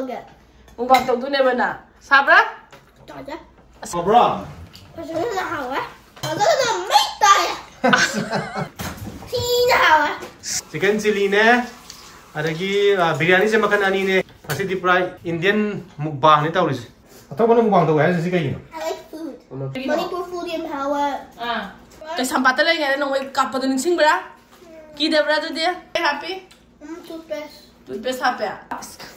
again. Mukbang tau tu ne bana. Sabra? Taja. Sabra. Pasal na hawa. Pasal na may tayo. Tina hawa. Chicken chili ne. Adagi biryani se makan ani ne. Asi di prai Indian mukbang ni tauris. Atau mana mukbang tau ya sisi kayak I like food. Manipur food in power. Cái sampai tadi yang ada nongoi kapal tu ningsing bera. Kita bera tu dia. Happy? Toothpaste. Toothpaste happy ya.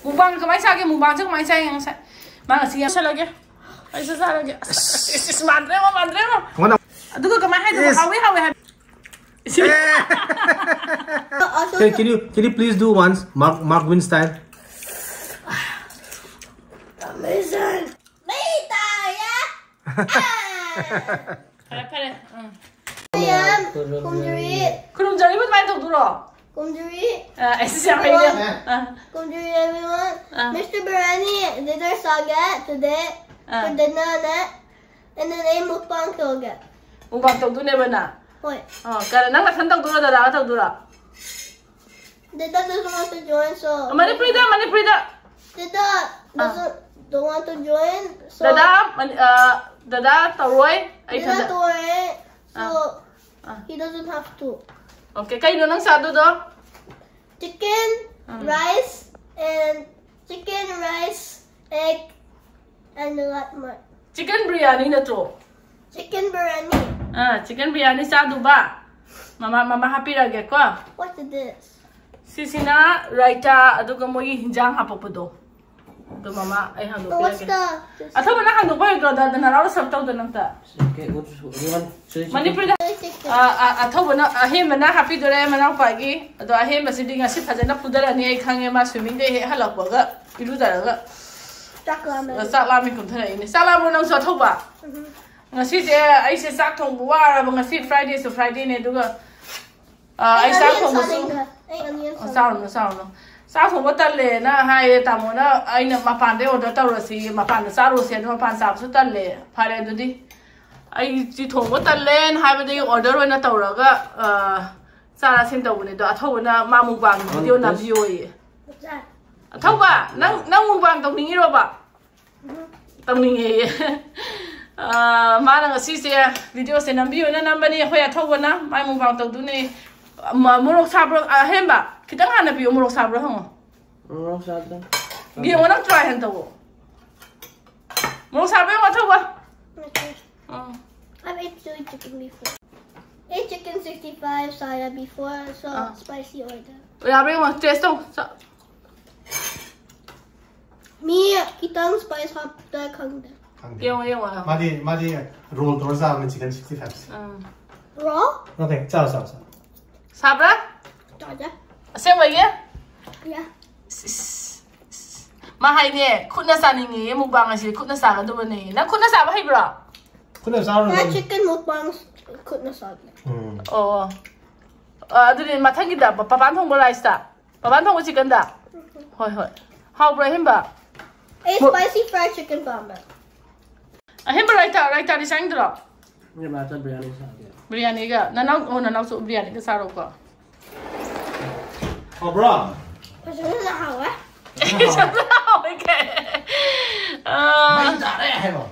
Mukbang kemana sih? Mukbang tu kemana sih yang saya? Mana sih yang saya lagi? Saya lagi. Mandre mo. Mana? Aduh kau kemana itu? Hawi. Can you please do once Mark Win style? Amazing. May tayo. Pare. Kumjuri jari buat main tu dulu. Kumjuri. Siapa ini? Kumjuri everyone. Mr. Biryani did our saga today for dinner and then I mukbang toga. Mukbang tu ne bana. Wait. Karena nang nak tentang dulu dah tahu dulu. Dida doesn't want to join, so. Mana Prida? Dida don't want to join, so. Dada taroy. Dida taroy, so he doesn't have to. Okay, kayo nang sado do? Chicken, rice, egg, and a lot more. Chicken biryani na to. Chicken biryani. Chicken biryani sado ba? Mama happy lagi ko. What is this? Sisina raita aduga mo hinjang hapopodo. Do mama ay hando pa What's lagi. the? Atau mana hando pa ito da na raw sa taw da nang ta. Mani prida. Atau mana mana happy do re mana pagi. Do masih nga si phajana pudara ni ai khange ma swimming de halak ba ga ilu da ga. Saklami kun thana ini. Salam nang so thau ba. Ngasi je ai se sak thong bu wa ba ngasi Friday so Friday ne duga. Ai sak thong bu sao sao thong ba tan le na hai ta mo na ai na ma pan de order taw ro si ma pan sa ro se ma pan sa su tan le phare du di ai ji thong ba tan len hai ba de order na taw ra ga sa la sin taw ne do athau na ma mu bang video na view yi athau ba nang mu bang tong ni ro ba tong ni mana ngasi se video se nam view na nam ba ni hoi athau ba na mai mu bang taw du ne Murok sabro hemba kita ngana biyo murok sabro hong. Murok sabro. Biyo mo nang try hento wo. Murok sabro mo to ba? I've ate chicken before. Ate chicken 65 saya before, so spicy order. Ya bring mo taste to. Mi kitang spice hop da kangda. Yo. Madi roll terus sama chicken 65. Raw? Okay, ciao. Sabra? Taja. Sem lagi ya? Yeah. Mahai ni, kuna sa ni mukbang asi kuna sa ka do ni. Na kuna sa ba hay bro? Kuna sa My chicken mukbang couldn't solve it. Oh. Aduh matang kita papan thong ba rice ta? Papan thong chicken da? Hoi. How bro him ba? A spicy fried chicken bomber. Him ba raita di sang dro? Ni macam biryani sa. Biryani ka. Nanau so biryani ka saro ko. Oh bro. Pasal na hawa. Okay. Mai da re hai mo.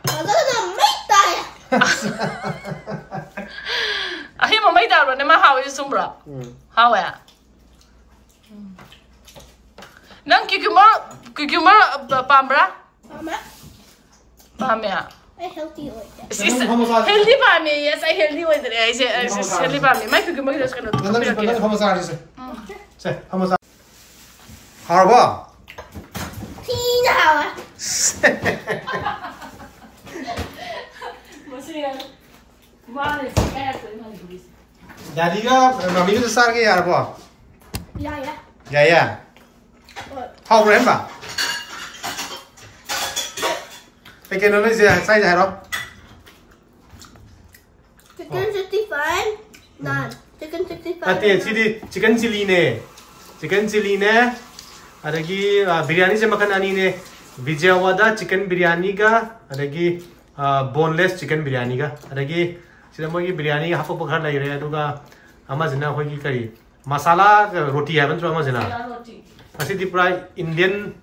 Pasal na may tayo. Ahi mo mai da ro ne ma hawi sumbra. Hawa ya. Nang kikuma pambra? Pamya. A healthy order. Healthy pamya. Yes, I healthy order. I say healthy pamya. Mai kikuma kidas kana. Nanti kamu sari se. Se, kamu sari. Harba. Tina hawa. Masih mana sih kayak tu mana tulis. Jadi ka mami itu sar ke harba. Ya. Ya. How remember? Pequeño no dice, ¿sabes ya, no? Chicken 65? None. Chicken 65. Nanti chicken chili ne. Ada lagi biryani je makan ani ne. Vijayawada chicken biryani ka. Ada lagi boneless chicken biryani ka. Ada lagi sila mo ki biryani apa bukan lagi raya tu ka. Ama zina ho ki kari. Masala roti hai ban tu ama zina. Masih di prai Indian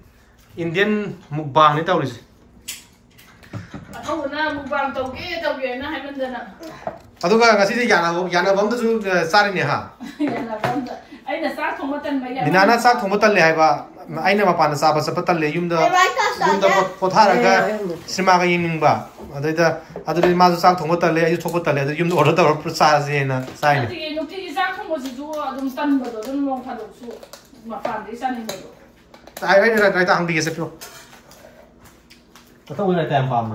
Indian mukbang ni tahu ni. Atau na mukbang tauge na hai mandana. Aduh kan kasih sih yana bom tu sari ni ha. Yana bom tu. Aina sak thong matan ba ya. Dinana sak thong matan le hai ba. Aina mapan sa ba sepetal le yum da pothara ga sima ga yin ba. Aduh mazu sak thong matan le ayu thok matan le aduh yum order da sa je na sai ni. Nuti sak thong mo si ju adum tan ba do dum long phadok su ma fan de san ni ba do. Ai ta hang di se pyo. Atau udah tem pam.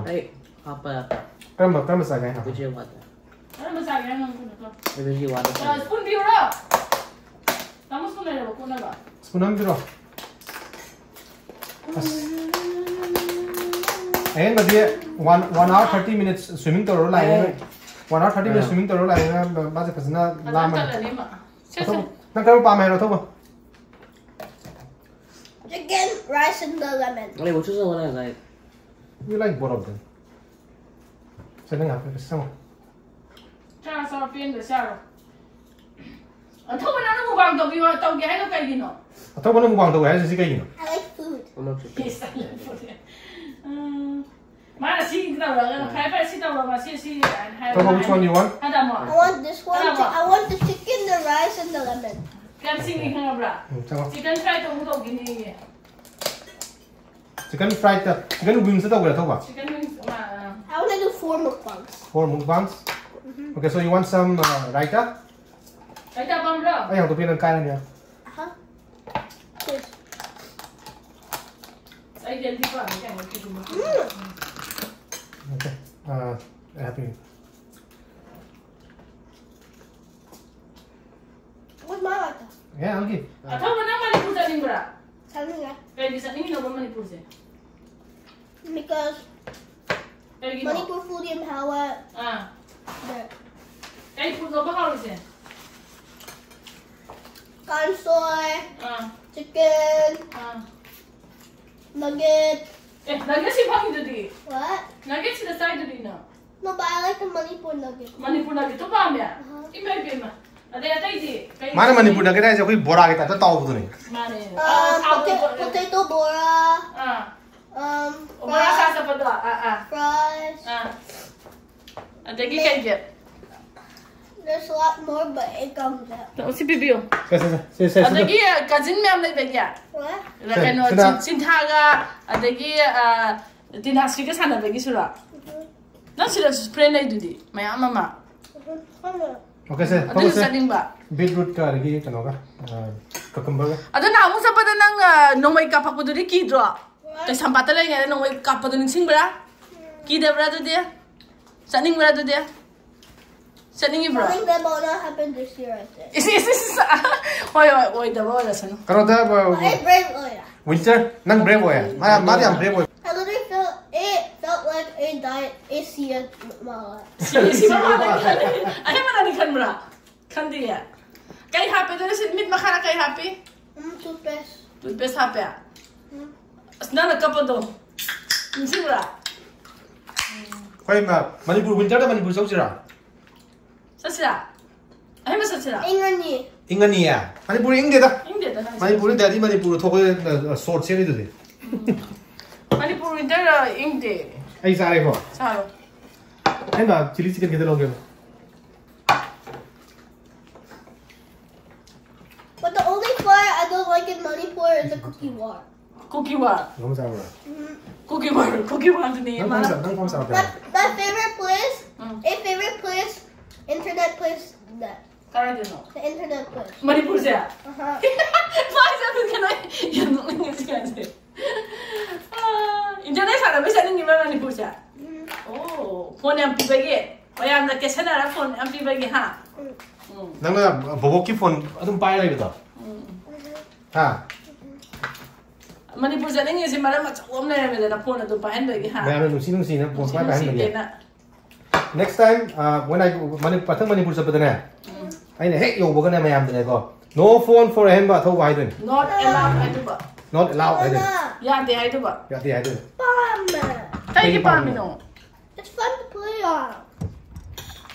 Apa? Kamu sa ga. Biji water. Ano masabi ang ko? Biji water. Spoon biyo ra. Tama spoon na ba ko na ba? Spoon am biro. Ayan ba dia 1 hour 30 minutes swimming to roll line. 1 hour 30 minutes swimming to roll line na ba se fasna lama. Nang kamu pam hai ro tho ba. Chicken, rice, and the lemon. Hey, which is the one I like? You like both of them. Senang apa? Sama. Cara sa pin de sa ro. Atau ba na mo bang to biyo tau ge hai no kai gino. Atau mana mukbang tu hai sih kayak gini. I like food. I'm not sure. Yes, I like food. Mana si kita orang kai si kita orang si So which one you want? Ada mo. I want this one. I want the chicken, the rice, and the lemon. Kan sing ni kan bra. Chicken fry to mo gini. Chicken fried chicken wings itu boleh tahu ba? Chicken wings I want to do 4 mukbangs. 4 mukbangs. Okay, so you want some raita? Raita bang bra. Yang tu pilih kain ya. Yes. Saya jadi apa? Kan itu cuma. Okay. Happy. What's my raita? Yeah, I'll give. Atau mana Manipur sa bra? Tell me that. Kaya di sa ni no Manipur sa. Because Manipur food in Hawa. There. Kaya food no ba hawo sa? Kansoy. Chicken. Nugget. Nugget si bang di. What? Nugget si the side di na. No, but I like the Manipur nugget. Manipur nugget to ba ya? Imay bima. Ada di. Mana Manipur nugget aja kau bora kita tu tahu tu ni. Mana? Potato bora. Bora sa pa do. Fries. Ada gi kaya. There's a lot more, but it comes out. Si Bibiyo. Saya. Adagi cousin mo am nagdagya. What? Ano sintaga adagi dinasri ka sana bagi sura. Nan sila spray na idudi. Maya mama. Okay, saya. Ano sa ding ba? Beetroot ka lagi kano ka? Cucumber ka? Ada na mo sa pada nang nomay kapak po dudi kidro. Kay sampata lang yan nomay kapak dudi sing bra. Kida bra dudi. Saning bra dudi. Saning bra. I think that will not happen this year, I think. Is. Oy, daw wala sa no. Kalau dah I brave, oh yeah. winter nang brave ya. Mari am brave. I literally felt like a diet, a sea mala. Si mama ay mana ni kan bra. Kan dia. Kay happy dili si mit makara kay happy. Toothpaste. Toothpaste happy. Asna na kapado. Sing bra. Kau Manipur winter dah Manipur sah sira. Sasira. Ay masasira. Ingani. Ingani ya. Manipur ingde dah. Ingde dah. Manipur dari Manipur thok short sini tu deh. Manipur winter ingde. Ay sare ko. Saro. Ay ba chili chicken kita loge. But the only part I don't like in Manipur is the cookie war. Cookie war. Kamu sara. Cookie war tu ni. Nang kamu sara. My favorite place, internet place, that. Kaya din no. The internet place. Manipur siya. Masa pun kena yang nunggu siya. Internet sana bisa ni mana Manipur siya. Oh, phone yang pibagi. Kaya anda kesa na phone yang pibagi ha. Nang na boboki phone adum pai lagi tu. Ha. Manipur siya ni si malam macam na na phone adum pahen bagi ha. Nah, nungsi na phone pai pahen lagi. Next time, when I Manipur sa padana, ay na hey yo baga na mayam din ko. No phone for him ba thaw bai din. Not allowed ay ba. Not allowed ay din. Ya di ay ba. Ya di ay din. Tay pa mino. It's fun to play on.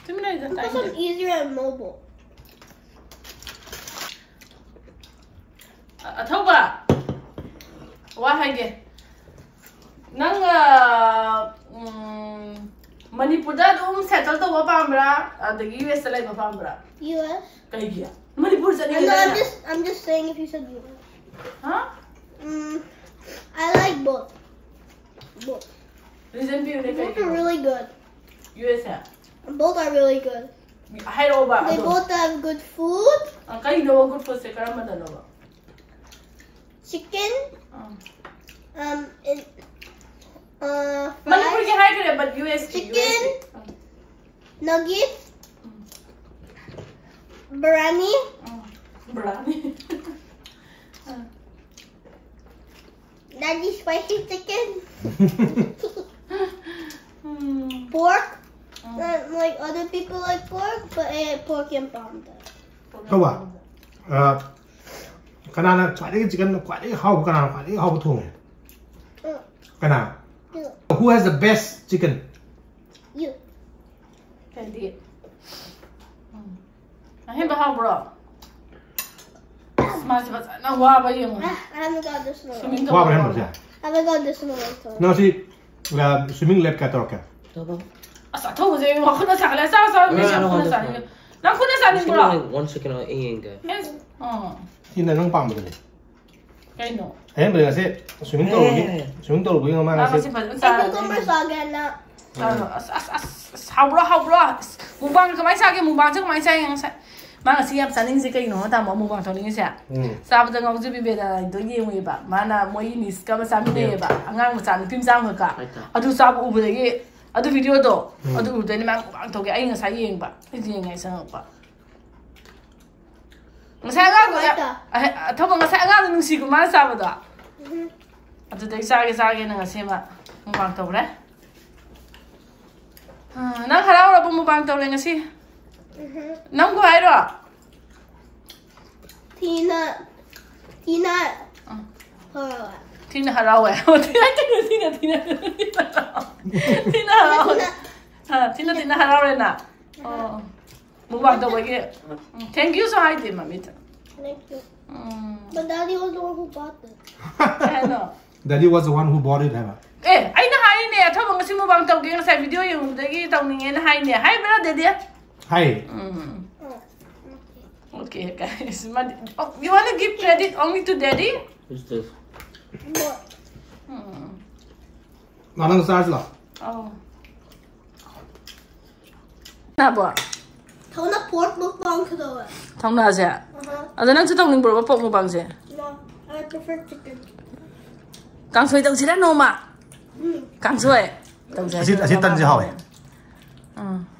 Because I'm easier and mobile. Atau ba? Wah hay ge. Nang Manipur settle to Pambra, the US like Pambra. US? Kaigia. Manipur said, I'm just saying if you said US. Huh? I like both. Both. Both are really good. USA. Both are really good. They both have good food. Good food. Chicken. But US chicken. Nuggets. Biryani. Biryani. Daddy spicy chicken. Pork. Like other people like pork, but pork and palm. How about? Kanana, chicken, how to? Kana. Who has the best chicken? You. I have how bro. I haven't got this one. I haven't got this one. No, see, swimming lab ka talk. Asa to je wa khuna sa la sa mi sa khuna sa ni. Na khuna sa ni bro. 1 second or Yes. Hina nang pam de. Kay no. Ayun ba kasi swimming pool ko yung mga kasi. Cucumber saga na. How bro. Mukbang kamay sa akin mukbang sa kamay sa yang sa. Mga siyap sa ning sikay no ta mo mukbang to ning siya. Sa ba ngong jubi be da do yewi ba. Mana mo ini ska ba sa mi de ba. Angang mo sa ni pim sang ka. Adu sa bu bu de adu video do. Adu de ni mang mukbang to ge ai nga sa yeng ba. Ni ngai sang ba. Masaya nga ko. Thabo nga sa nga nung si ko ma sa ba do. Adu de sa ge na nga sema mukbang to re. Nang haraw ra bu mukbang to le nga si. Nang ko ai ro. Tina haraw eh. Tina haraw re na. Oh. Mukbang to ba ge. Thank you so much, mamita. Thank you. But Daddy was the one who bought it. Daddy was the one who bought it, have. Eh, I know how in there. Tell me, see, mukbang to ge sa video yung dagi tawning en hi ne. Hi, bro, Daddy. Hi. Okay, guys. You want to give credit only to Daddy? Who's this? What? Manang stars la. Oh. Na bo. Thau na pork mukbang ka daw. Thong na siya. Ano nang sa tawning bro, pork mukbang siya? No, I prefer chicken. Kang soy daw sila no ma. Kang soy. Asit tan jiao eh.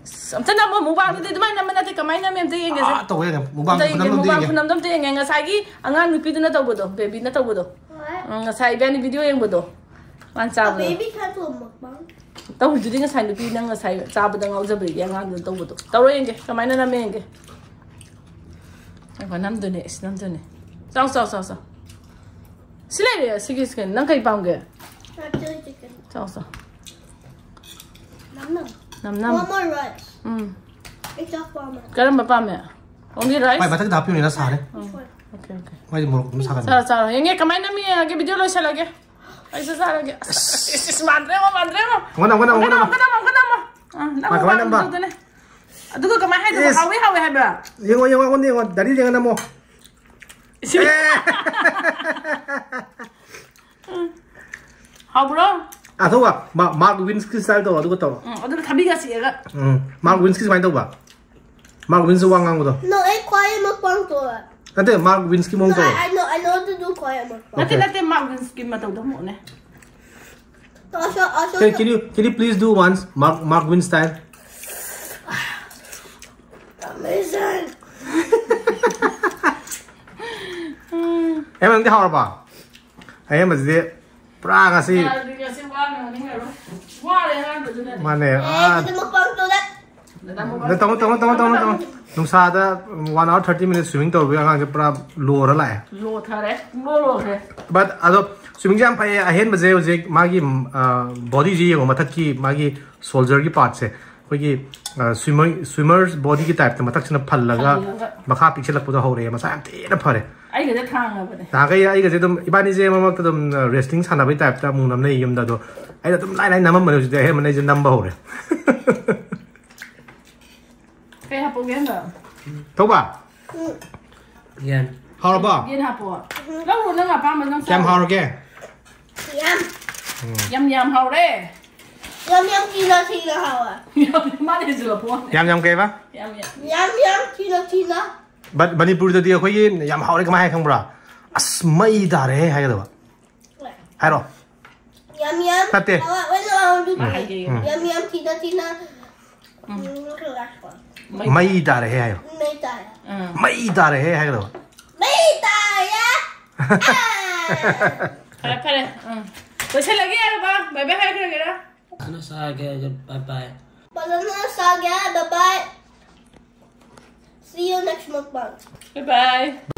Samtang na mo mukbang dito man naman natin kamay na mem tayo nga. To eh mukbang kunam tayo nga sagi angan nupi do na taw bodo, baby na taw bodo. Nga sa ibang video yang bodo. Man sa baby can't do mukbang. Taw bodo din nga sa nupi nang sa sa bodo nga uza bri yang angan taw bodo. Taw ro yang kamay na namin yang. Ay nam do ne, nam do ne. Sao. Sila ya sige nang kay pang ge. Chili chicken. Sao. Nam. One more rice. It's a farmer. Karam ba me? Only rice? May batak dapi ni na sa Okay. May mo sa kan. Sa. Yang kamay na mi ge video lo siya lagi. Ay sa lagi. Madre mo. Ngana. Kamay na ba? Adugo kamay hay do hawi hay ba? Yung dali yang na mo. How bro? Atau Mark Winsky style tu, aduh kau. Aduh kami kasih ya kan? Mark Winsky main tu ba? Mark Winsky wangang tu. No, quiet mukbang tu. Nanti Mark Winsky mau tu. I know to do quiet mukbang. Nanti Mark Winsky matau dah mau ne. Can you please do once Mark Winsky style? Amazing. Emang dia hard ba? Ayam mesti Praga sih. Mana? Tunggu. Nungsada 1 hour 30 minutes swimming tour we ang pra lower la. Low thare. Low he. But ado swimming jam pai ahen baje uje magi body ji yo mathak ki magi soldier ki part se. Koi swimmers body ki type mathak china phal laga makha piche lak puda ho re masa am te na phare. Ai ga thang ba ne. Ta ga ai ga je dum ibani je mamak dum wrestling sana bai type ta mung nam nei yum da do ꯑꯩꯅ ꯑꯗꯨꯝ ꯂꯥꯏ ꯅꯝꯃꯝꯕꯅꯦ ꯍꯧꯖꯤꯛꯇꯤ ꯑꯍꯦꯟꯕꯅ ꯑꯩꯁꯦ ꯅꯝꯕ ꯍꯧꯔꯦ ꯀꯩ ꯍꯥꯞꯄꯨꯒꯦ ꯍꯟꯗ ꯊꯧꯕ Yen. ꯍꯥꯎꯔꯕꯣ ꯌꯦꯟ ꯍꯥꯞꯄꯣ ꯂꯧꯔꯣ ꯅꯪ ꯑꯄꯥꯝꯕ ꯅꯪ ꯀꯌꯥꯝ ꯍꯥꯎꯔꯒꯦ ꯌꯥꯝ ꯍꯥꯎꯔꯦ Yum Tina hawa. ꯃꯥꯅ ꯍꯦꯟꯖꯤꯜꯂꯛꯄꯣ ꯌꯥꯝ ꯀꯩꯕ Yum Tina. ꯃꯅꯤꯄꯨꯔꯗꯗꯤ ꯑꯩꯈꯣꯏꯒꯤ ꯌꯥꯝ ꯍꯥꯎꯔꯦ ꯀꯃꯥꯏ ꯍꯥꯏ ꯈꯪꯕ꯭ꯔꯥ ꯑꯁ ꯃꯩ ꯇꯥꯔꯦ ꯍꯥꯏꯒꯗꯕ ꯍꯥꯏꯔꯣ Yum. Tate. Yum Tina. ꯃꯩ ꯇꯥꯔꯦ ꯍꯥꯏꯌꯣ ꯃꯩ ꯇꯥꯔꯦ ꯍꯥꯏꯒꯗꯕ ꯐꯔꯦ ꯂꯣꯏꯁꯤꯜꯂꯒꯦ ꯌꯥꯔꯕ ꯕꯥꯏ ꯕꯥꯏ ꯍꯥꯏꯈ꯭ꯔꯒꯦꯔꯥ Ano sa akin? Bye bye. Bye bye. See you next month. Bye bye.